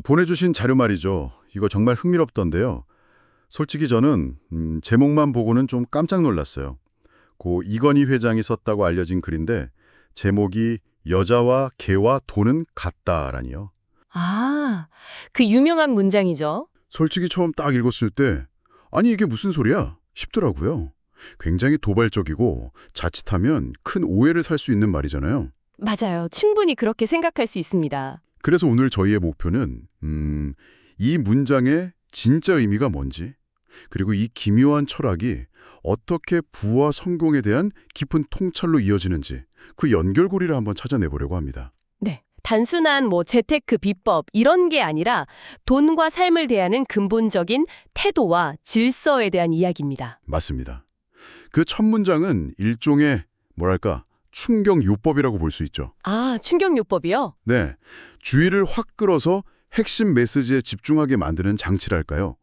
보내주신 자료 말이죠. 이거 정말 흥미롭던데요. 솔직히 저는 제목만 보고는 좀 깜짝 놀랐어요. 고 이건희 회장이 썼다고 알려진 글인데 제목이 여자와 개와 돈은 같다라니요. 아, 그 유명한 문장이죠. 솔직히 처음 딱 읽었을 때 아니 이게 무슨 소리야 싶더라고요. 굉장히 도발적이고 자칫하면 큰 오해를 살 수 있는 말이잖아요. 맞아요. 충분히 그렇게 생각할 수 있습니다. 그래서 오늘 저희의 목표는 이 문장의 진짜 의미가 뭔지, 그리고 이 기묘한 철학이 어떻게 부와 성공에 대한 깊은 통찰로 이어지는지 그 연결고리를 한번 찾아내보려고 합니다. 네. 단순한 재테크 비법 이런 게 아니라 돈과 삶을 대하는 근본적인 태도와 질서에 대한 이야기입니다. 맞습니다. 그 첫 문장은 일종의 뭐랄까 충격요법이라고 볼 수 있죠. 아, 충격요법이요? 네, 주의를 확 끌어서 핵심 메시지에 집중하게 만드는 장치랄까요.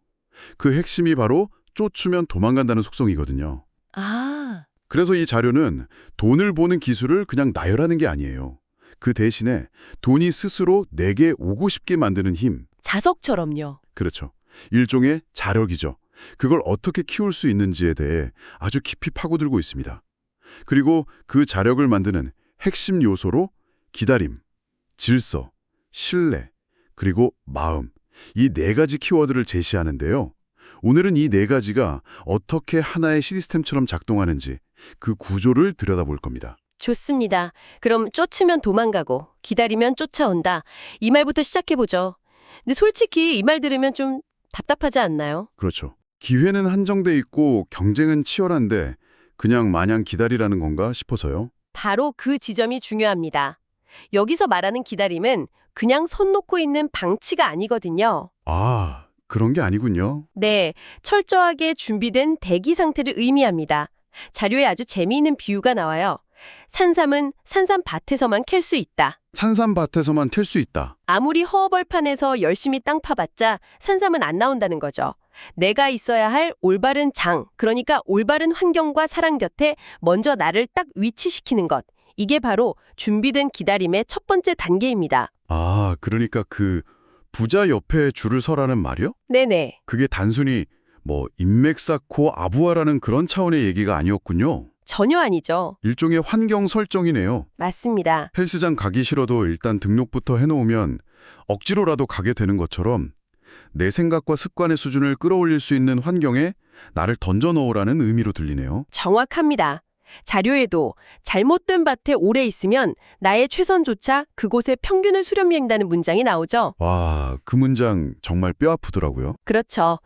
그 핵심이 바로 쫓으면 도망간다는 속성이거든요. 아, 그래서 이 자료는 돈을 보는 기술을 그냥 나열하는 게 아니에요. 그 대신에 돈이 스스로 내게 오고 싶게 만드는 힘, 자석처럼요. 그렇죠. 일종의 자력이죠. 그걸 어떻게 키울 수 있는지에 대해 아주 깊이 파고들고 있습니다. 그리고 그 자력을 만드는 핵심 요소로 기다림, 질서, 신뢰, 그리고 마음, 이 네 가지 키워드를 제시하는데요. 오늘은 이 네 가지가 어떻게 하나의 시스템처럼 작동하는지 그 구조를 들여다볼 겁니다. 좋습니다. 그럼 쫓으면 도망가고 기다리면 쫓아온다. 이 말부터 시작해보죠. 근데 솔직히 이 말 들으면 좀 답답하지 않나요? 그렇죠. 기회는 한정돼 있고 경쟁은 치열한데 그냥 마냥 기다리라는 건가 싶어서요. 바로 그 지점이 중요합니다. 여기서 말하는 기다림은 그냥 손 놓고 있는 방치가 아니거든요. 아, 그런 게 아니군요. 네, 철저하게 준비된 대기 상태를 의미합니다. 자료에 아주 재미있는 비유가 나와요. 산삼은 산삼밭에서만 캘 수 있다. 산삼밭에서만 캘 수 있다. 아무리 허허벌판에서 열심히 땅 파봤자 산삼은 안 나온다는 거죠. 내가 있어야 할 올바른 장, 그러니까 올바른 환경과 사람 곁에 먼저 나를 딱 위치시키는 것. 이게 바로 준비된 기다림의 첫 번째 단계입니다. 아, 그러니까 그 부자 옆에 줄을 서라는 말이요? 네네. 그게 단순히 인맥 쌓고 아부하라는 그런 차원의 얘기가 아니었군요. 전혀 아니죠. 일종의 환경 설정이네요. 맞습니다. 헬스장 가기 싫어도 일단 등록부터 해놓으면 억지로라도 가게 되는 것처럼 내 생각과 습관의 수준을 끌어올릴 수 있는 환경에 나를 던져 넣으라는 의미로 들리네요. 정확합니다. 자료에도 잘못된 밭에 오래 있으면 나의 최선조차 그곳에 평균을 수렴한다는 문장이 나오죠. 와, 그 문장 정말 뼈 아프더라고요. 그렇죠.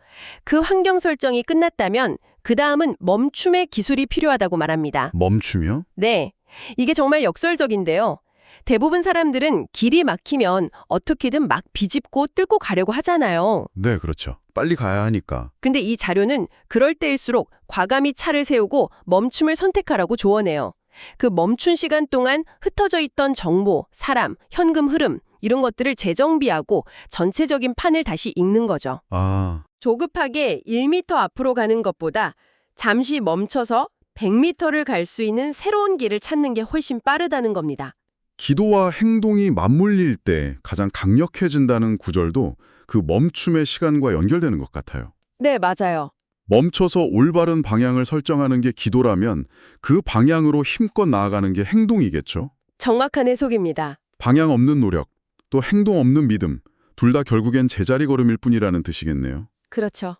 그 환경 설정이 끝났다면 그 다음은 멈춤의 기술이 필요하다고 말합니다. 멈추며? 네, 이게 정말 역설적인데요. 대부분 사람들은 길이 막히면 어떻게든 막 비집고 뚫고 가려고 하잖아요. 네, 그렇죠. 빨리 가야 하니까. 근데 이 자료는 그럴 때일수록 과감히 차를 세우고 멈춤을 선택하라고 조언해요. 그 멈춘 시간 동안 흩어져 있던 정보, 사람, 현금 흐름 이런 것들을 재정비하고 전체적인 판을 다시 읽는 거죠. 아, 조급하게 1m 앞으로 가는 것보다 잠시 멈춰서 100m를 갈 수 있는 새로운 길을 찾는 게 훨씬 빠르다는 겁니다. 기도와 행동이 맞물릴 때 가장 강력해진다는 구절도 그 멈춤의 시간과 연결되는 것 같아요. 네, 맞아요. 멈춰서 올바른 방향을 설정하는 게 기도라면 그 방향으로 힘껏 나아가는 게 행동이겠죠. 정확한 해석입니다. 방향 없는 노력, 또 행동 없는 믿음, 둘 다 결국엔 제자리 걸음일 뿐이라는 뜻이겠네요. 그렇죠.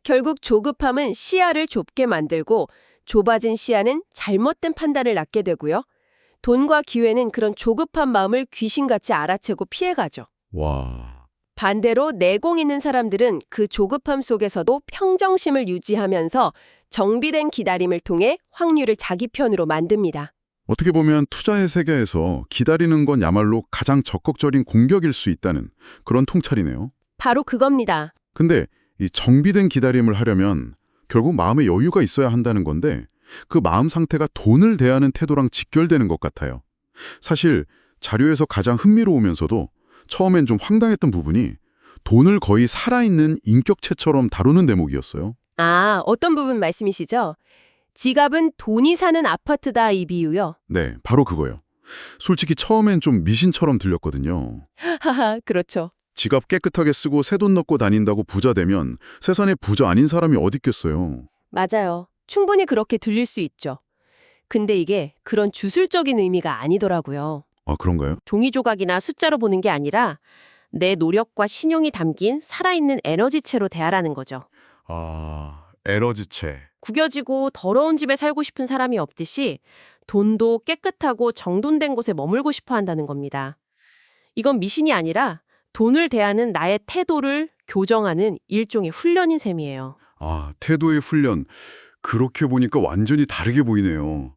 결국 조급함은 시야를 좁게 만들고 좁아진 시야는 잘못된 판단을 낳게 되고요. 돈과 기회는 그런 조급한 마음을 귀신같이 알아채고 피해가죠. 와, 반대로 내공 있는 사람들은 그 조급함 속에서도 평정심을 유지하면서 정비된 기다림을 통해 확률을 자기 편으로 만듭니다. 어떻게 보면 투자의 세계에서 기다리는 건 야말로 가장 적극적인 공격일 수 있다는 그런 통찰이네요. 바로 그겁니다. 근데 이 정비된 기다림을 하려면 결국 마음의 여유가 있어야 한다는 건데 그 마음 상태가 돈을 대하는 태도랑 직결되는 것 같아요. 사실 자료에서 가장 흥미로우면서도 처음엔 좀 황당했던 부분이 돈을 거의 살아있는 인격체처럼 다루는 대목이었어요. 아, 어떤 부분 말씀이시죠? 지갑은 돈이 사는 아파트다 이 비유요. 네, 바로 그거예요. 솔직히 처음엔 좀 미신처럼 들렸거든요. 하하, 그렇죠. 지갑 깨끗하게 쓰고 새돈 넣고 다닌다고 부자 되면 세상에 부자 아닌 사람이 어디 있겠어요. 맞아요. 충분히 그렇게 들릴 수 있죠. 근데 이게 그런 주술적인 의미가 아니더라고요. 아, 그런가요? 종이 조각이나 숫자로 보는 게 아니라 내 노력과 신용이 담긴 살아있는 에너지체로 대하라는 거죠. 아, 에너지체. 구겨지고 더러운 집에 살고 싶은 사람이 없듯이 돈도 깨끗하고 정돈된 곳에 머물고 싶어 한다는 겁니다. 이건 미신이 아니라 돈을 대하는 나의 태도를 교정하는 일종의 훈련인 셈이에요. 아, 태도의 훈련. 그렇게 보니까 완전히 다르게 보이네요.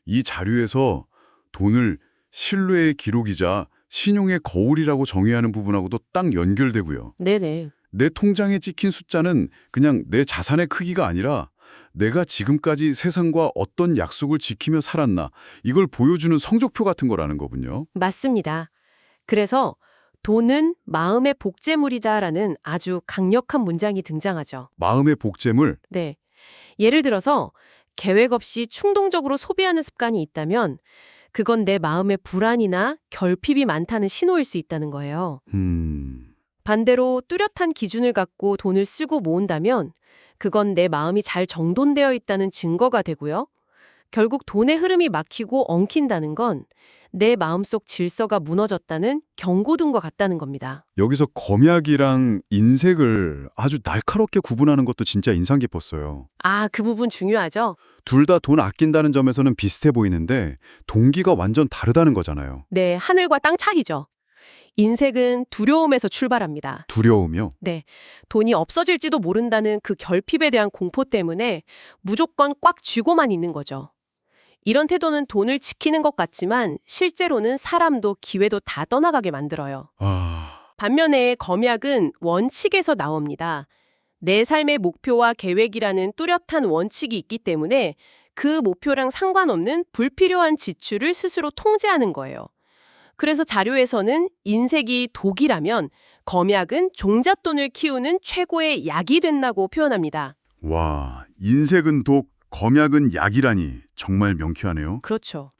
이 자료에서 돈을 신뢰의 기록이자 신용의 거울이라고 정의하는 부분하고도 딱 연결되고요. 네네. 내 통장에 찍힌 숫자는 그냥 내 자산의 크기가 아니라 내가 지금까지 세상과 어떤 약속을 지키며 살았나, 이걸 보여주는 성적표 같은 거라는 거군요. 맞습니다. 그래서 돈은 마음의 복제물이다라는 아주 강력한 문장이 등장하죠. 마음의 복제물. 네. 예를 들어서 계획 없이 충동적으로 소비하는 습관이 있다면 그건 내 마음의 불안이나 결핍이 많다는 신호일 수 있다는 거예요. 반대로 뚜렷한 기준을 갖고 돈을 쓰고 모은다면 그건 내 마음이 잘 정돈되어 있다는 증거가 되고요. 결국 돈의 흐름이 막히고 엉킨다는 건 내 마음속 질서가 무너졌다는 경고등과 같다는 겁니다. 여기서 검약이랑 인색을 아주 날카롭게 구분하는 것도 진짜 인상 깊었어요. 아, 그 부분 중요하죠? 둘 다 돈 아낀다는 점에서는 비슷해 보이는데 동기가 완전 다르다는 거잖아요. 네, 하늘과 땅 차이죠. 인색은 두려움에서 출발합니다. 두려움이요? 네, 돈이 없어질지도 모른다는 그 결핍에 대한 공포 때문에 무조건 꽉 쥐고만 있는 거죠. 이런 태도는 돈을 지키는 것 같지만 실제로는 사람도 기회도 다 떠나가게 만들어요. 반면에 검약은 원칙에서 나옵니다. 내 삶의 목표와 계획이라는 뚜렷한 원칙이 있기 때문에 그 목표랑 상관없는 불필요한 지출을 스스로 통제하는 거예요. 그래서 자료에서는 인색이 독이라면 검약은 종잣돈을 키우는 최고의 약이 된다고 표현합니다. 와, 인색은 독, 검약은 약이라니 정말 명쾌하네요. 그렇죠.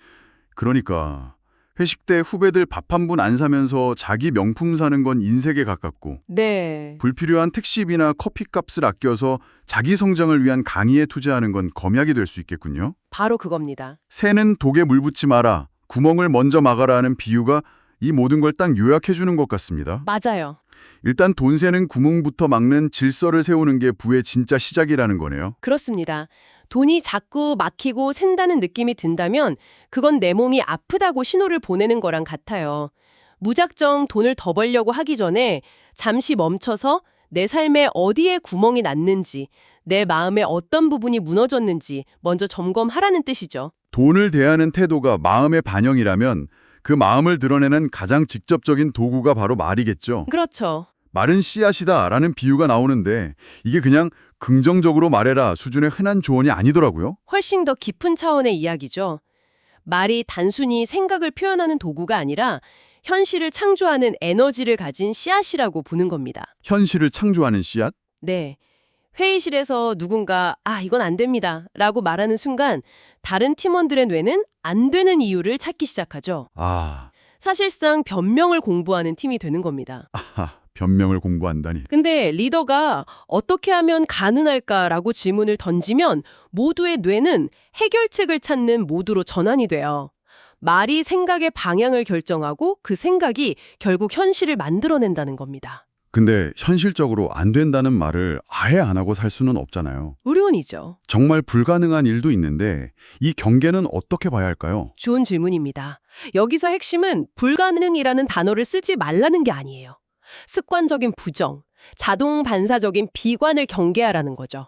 그러니까 회식 때 후배들 밥 한 분 안 사면서 자기 명품 사는 건 인색에 가깝고 네. 불필요한 택시비나 커피값을 아껴서 자기 성장을 위한 강의에 투자하는 건 검약이 될 수 있겠군요. 바로 그겁니다. 새는 독에 물 붓지 마라, 구멍을 먼저 막아라 하는 비유가 이 모든 걸 딱 요약해 주는 것 같습니다. 맞아요. 일단 돈 새는 구멍부터 막는 질서를 세우는 게 부의 진짜 시작이라는 거네요. 그렇습니다. 돈이 자꾸 막히고 샌다는 느낌이 든다면 그건 내 몸이 아프다고 신호를 보내는 거랑 같아요. 무작정 돈을 더 벌려고 하기 전에 잠시 멈춰서 내 삶에 어디에 구멍이 났는지, 내 마음의 어떤 부분이 무너졌는지 먼저 점검하라는 뜻이죠. 돈을 대하는 태도가 마음의 반영이라면 그 마음을 드러내는 가장 직접적인 도구가 바로 말이겠죠. 그렇죠. 말은 씨앗이다라는 비유가 나오는데 이게 그냥 긍정적으로 말해라 수준의 흔한 조언이 아니더라고요. 훨씬 더 깊은 차원의 이야기죠. 말이 단순히 생각을 표현하는 도구가 아니라 현실을 창조하는 에너지를 가진 씨앗이라고 보는 겁니다. 현실을 창조하는 씨앗? 네. 회의실에서 누군가 이건 안 됩니다 라고 말하는 순간 다른 팀원들의 뇌는 안 되는 이유를 찾기 시작하죠. 사실상 변명을 공부하는 팀이 되는 겁니다. 변명을 공부한다니. 근데 리더가 어떻게 하면 가능할까라고 질문을 던지면 모두의 뇌는 해결책을 찾는 모드로 전환이 돼요. 말이 생각의 방향을 결정하고 그 생각이 결국 현실을 만들어낸다는 겁니다. 근데 현실적으로 안 된다는 말을 아예 안 하고 살 수는 없잖아요. 의료원이죠. 정말 불가능한 일도 있는데 이 경계는 어떻게 봐야 할까요? 좋은 질문입니다. 여기서 핵심은 불가능이라는 단어를 쓰지 말라는 게 아니에요. 습관적인 부정, 자동 반사적인 비관을 경계하라는 거죠.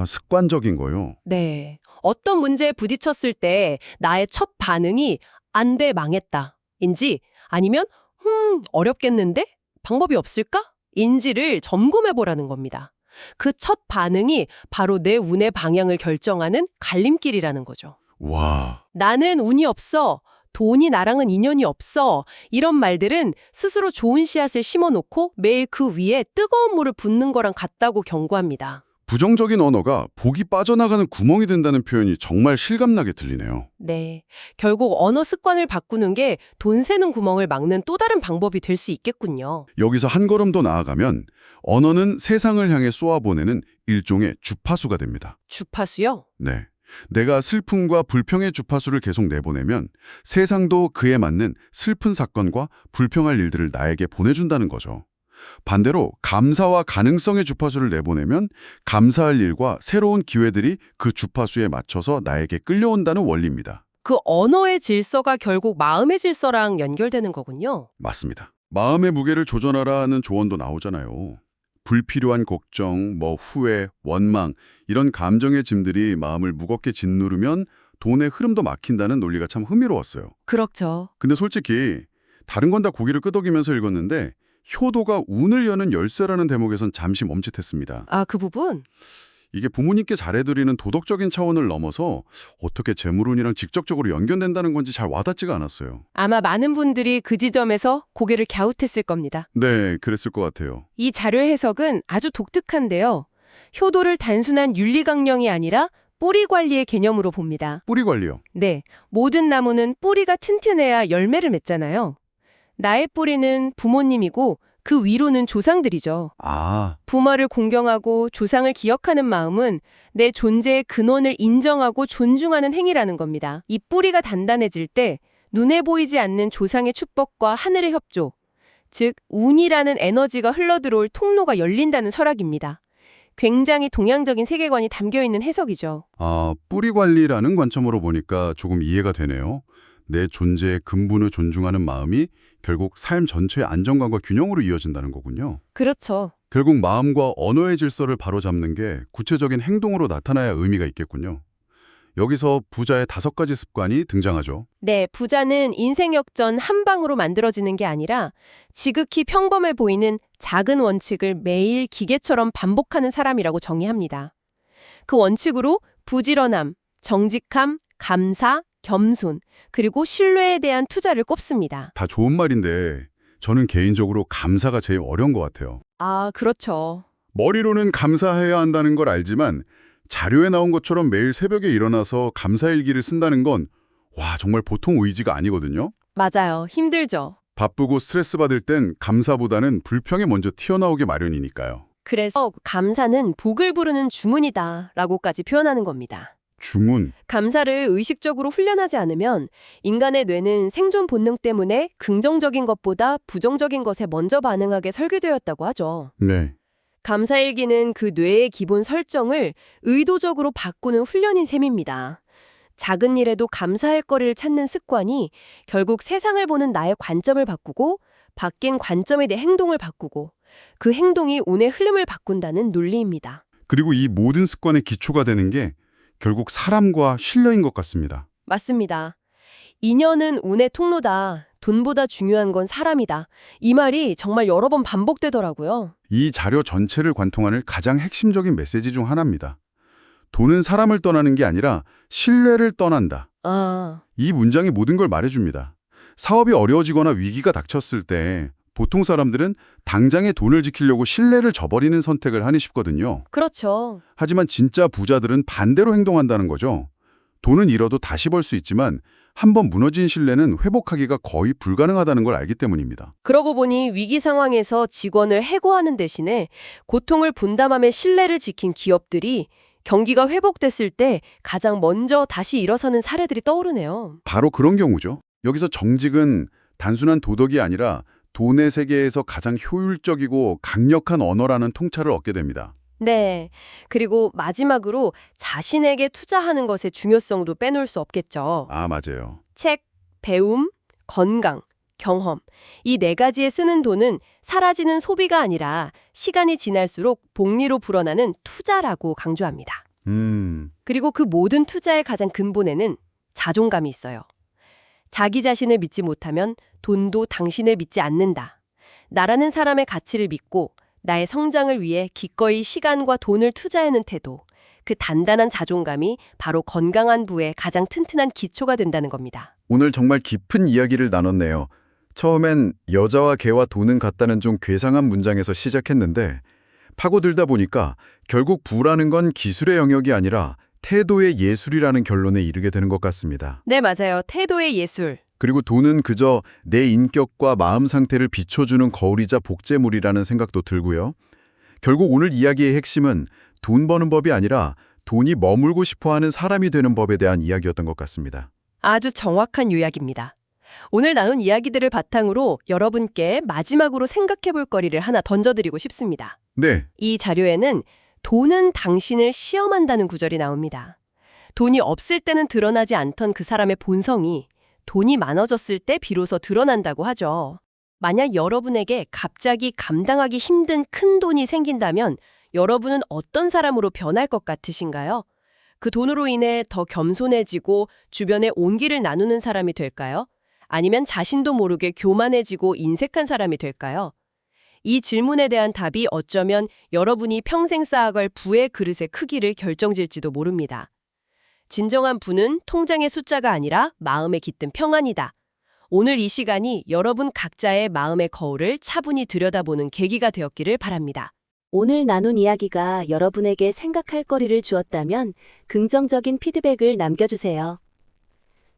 습관적인 거요? 네. 어떤 문제에 부딪혔을 때 나의 첫 반응이 안 돼, 망했다. 인지 아니면 어렵겠는데? 방법이 없을까? 인지를 점검해보라는 겁니다. 그 첫 반응이 바로 내 운의 방향을 결정하는 갈림길이라는 거죠. 와. 나는 운이 없어. 돈이 나랑은 인연이 없어. 이런 말들은 스스로 좋은 씨앗을 심어놓고 매일 그 위에 뜨거운 물을 붓는 거랑 같다고 경고합니다. 부정적인 언어가 복이 빠져나가는 구멍이 된다는 표현이 정말 실감나게 들리네요. 네. 결국 언어 습관을 바꾸는 게 돈 새는 구멍을 막는 또 다른 방법이 될 수 있겠군요. 여기서 한 걸음 더 나아가면 언어는 세상을 향해 쏘아보내는 일종의 주파수가 됩니다. 주파수요? 네. 내가 슬픔과 불평의 주파수를 계속 내보내면 세상도 그에 맞는 슬픈 사건과 불평할 일들을 나에게 보내준다는 거죠. 반대로 감사와 가능성의 주파수를 내보내면 감사할 일과 새로운 기회들이 그 주파수에 맞춰서 나에게 끌려온다는 원리입니다. 그 언어의 질서가 결국 마음의 질서랑 연결되는 거군요. 맞습니다. 마음의 무게를 조절하라는 조언도 나오잖아요. 불필요한 걱정, 후회, 원망 이런 감정의 짐들이 마음을 무겁게 짓누르면 돈의 흐름도 막힌다는 논리가 참 흥미로웠어요. 그렇죠. 근데 솔직히 다른 건 다 고개를 끄덕이면서 읽었는데 효도가 운을 여는 열쇠라는 대목에선 잠시 멈칫했습니다. 아, 그 부분? 이게 부모님께 잘해드리는 도덕적인 차원을 넘어서 어떻게 재물운이랑 직접적으로 연결된다는 건지 잘 와닿지가 않았어요. 아마 많은 분들이 그 지점에서 고개를 갸웃했을 겁니다. 네, 그랬을 것 같아요. 이 자료 해석은 아주 독특한데요. 효도를 단순한 윤리 강령이 아니라 뿌리 관리의 개념으로 봅니다. 뿌리 관리요. 네, 모든 나무는 뿌리가 튼튼해야 열매를 맺잖아요. 나의 뿌리는 부모님이고 그 위로는 조상들이죠. 아, 부모를 공경하고 조상을 기억하는 마음은 내 존재의 근원을 인정하고 존중하는 행위라는 겁니다. 이 뿌리가 단단해질 때 눈에 보이지 않는 조상의 축복과 하늘의 협조, 즉 운이라는 에너지가 흘러들어올 통로가 열린다는 철학입니다. 굉장히 동양적인 세계관이 담겨있는 해석이죠. 뿌리 관리라는 관점으로 보니까 조금 이해가 되네요. 내 존재의 근본을 존중하는 마음이 결국 삶 전체의 안정감과 균형으로 이어진다는 거군요. 그렇죠. 결국 마음과 언어의 질서를 바로잡는 게 구체적인 행동으로 나타나야 의미가 있겠군요. 여기서 부자의 5가지 습관이 등장하죠. 네, 부자는 인생 역전 한 방으로 만들어지는 게 아니라 지극히 평범해 보이는 작은 원칙을 매일 기계처럼 반복하는 사람이라고 정의합니다. 그 원칙으로 부지런함, 정직함, 감사, 겸손, 그리고 신뢰에 대한 투자를 꼽습니다. 다 좋은 말인데 저는 개인적으로 감사가 제일 어려운 것 같아요. 아, 그렇죠. 머리로는 감사해야 한다는 걸 알지만 자료에 나온 것처럼 매일 새벽에 일어나서 감사일기를 쓴다는 건 정말 보통 의지가 아니거든요. 맞아요. 힘들죠. 바쁘고 스트레스 받을 땐 감사보다는 불평이 먼저 튀어나오게 마련이니까요. 그래서 감사는 복을 부르는 주문이다 라고까지 표현하는 겁니다. 주문. 감사를 의식적으로 훈련하지 않으면 인간의 뇌는 생존 본능 때문에 긍정적인 것보다 부정적인 것에 먼저 반응하게 설계되었다고 하죠. 네. 감사일기는 그 뇌의 기본 설정을 의도적으로 바꾸는 훈련인 셈입니다. 작은 일에도 감사할 거리를 찾는 습관이 결국 세상을 보는 나의 관점을 바꾸고 바뀐 관점에 대해 행동을 바꾸고 그 행동이 운의 흐름을 바꾼다는 논리입니다. 그리고 이 모든 습관의 기초가 되는 게 결국 사람과 신뢰인 것 같습니다. 맞습니다. 인연은 운의 통로다. 돈보다 중요한 건 사람이다. 이 말이 정말 여러 번 반복되더라고요. 이 자료 전체를 관통하는 가장 핵심적인 메시지 중 하나입니다. 돈은 사람을 떠나는 게 아니라 신뢰를 떠난다. 이 문장이 모든 걸 말해줍니다. 사업이 어려워지거나 위기가 닥쳤을 때 보통 사람들은 당장의 돈을 지키려고 신뢰를 저버리는 선택을 하니 싶거든요. 그렇죠. 하지만 진짜 부자들은 반대로 행동한다는 거죠. 돈은 잃어도 다시 벌 수 있지만 한번 무너진 신뢰는 회복하기가 거의 불가능하다는 걸 알기 때문입니다. 그러고 보니 위기 상황에서 직원을 해고하는 대신에 고통을 분담하며 신뢰를 지킨 기업들이 경기가 회복됐을 때 가장 먼저 다시 일어서는 사례들이 떠오르네요. 바로 그런 경우죠. 여기서 정직은 단순한 도덕이 아니라 돈의 세계에서 가장 효율적이고 강력한 언어라는 통찰을 얻게 됩니다. 네. 그리고 마지막으로 자신에게 투자하는 것의 중요성도 빼놓을 수 없겠죠. 맞아요. 책, 배움, 건강, 경험. 이 4가지에 쓰는 돈은 사라지는 소비가 아니라 시간이 지날수록 복리로 불어나는 투자라고 강조합니다. 그리고 그 모든 투자의 가장 근본에는 자존감이 있어요. 자기 자신을 믿지 못하면 돈도 당신을 믿지 않는다. 나라는 사람의 가치를 믿고 나의 성장을 위해 기꺼이 시간과 돈을 투자하는 태도, 그 단단한 자존감이 바로 건강한 부의 가장 튼튼한 기초가 된다는 겁니다. 오늘 정말 깊은 이야기를 나눴네요. 처음엔 여자와 개와 돈은 같다는 좀 괴상한 문장에서 시작했는데 파고들다 보니까 결국 부라는 건 기술의 영역이 아니라 태도의 예술이라는 결론에 이르게 되는 것 같습니다. 네, 맞아요. 태도의 예술. 그리고 돈은 그저 내 인격과 마음 상태를 비춰주는 거울이자 복제물이라는 생각도 들고요. 결국 오늘 이야기의 핵심은 돈 버는 법이 아니라 돈이 머물고 싶어하는 사람이 되는 법에 대한 이야기였던 것 같습니다. 아주 정확한 요약입니다. 오늘 나눈 이야기들을 바탕으로 여러분께 마지막으로 생각해 볼 거리를 하나 던져드리고 싶습니다. 네, 이 자료에는 돈은 당신을 시험한다는 구절이 나옵니다. 돈이 없을 때는 드러나지 않던 그 사람의 본성이 돈이 많아졌을 때 비로소 드러난다고 하죠. 만약 여러분에게 갑자기 감당하기 힘든 큰 돈이 생긴다면 여러분은 어떤 사람으로 변할 것 같으신가요? 그 돈으로 인해 더 겸손해지고 주변에 온기를 나누는 사람이 될까요? 아니면 자신도 모르게 교만해지고 인색한 사람이 될까요? 이 질문에 대한 답이 어쩌면 여러분이 평생 쌓아갈 부의 그릇의 크기를 결정질지도 모릅니다. 진정한 부는 통장의 숫자가 아니라 마음에 깃든 평안이다. 오늘 이 시간이 여러분 각자의 마음의 거울을 차분히 들여다보는 계기가 되었기를 바랍니다. 오늘 나눈 이야기가 여러분에게 생각할 거리를 주었다면 긍정적인 피드백을 남겨주세요.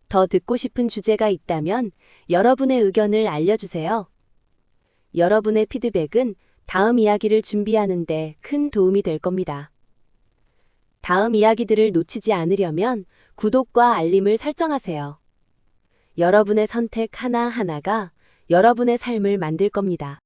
더 듣고 싶은 주제가 있다면 여러분의 의견을 알려주세요. 여러분의 피드백은 다음 이야기를 준비하는 데 큰 도움이 될 겁니다. 다음 이야기들을 놓치지 않으려면 구독과 알림을 설정하세요. 여러분의 선택 하나하나가 여러분의 삶을 만들 겁니다.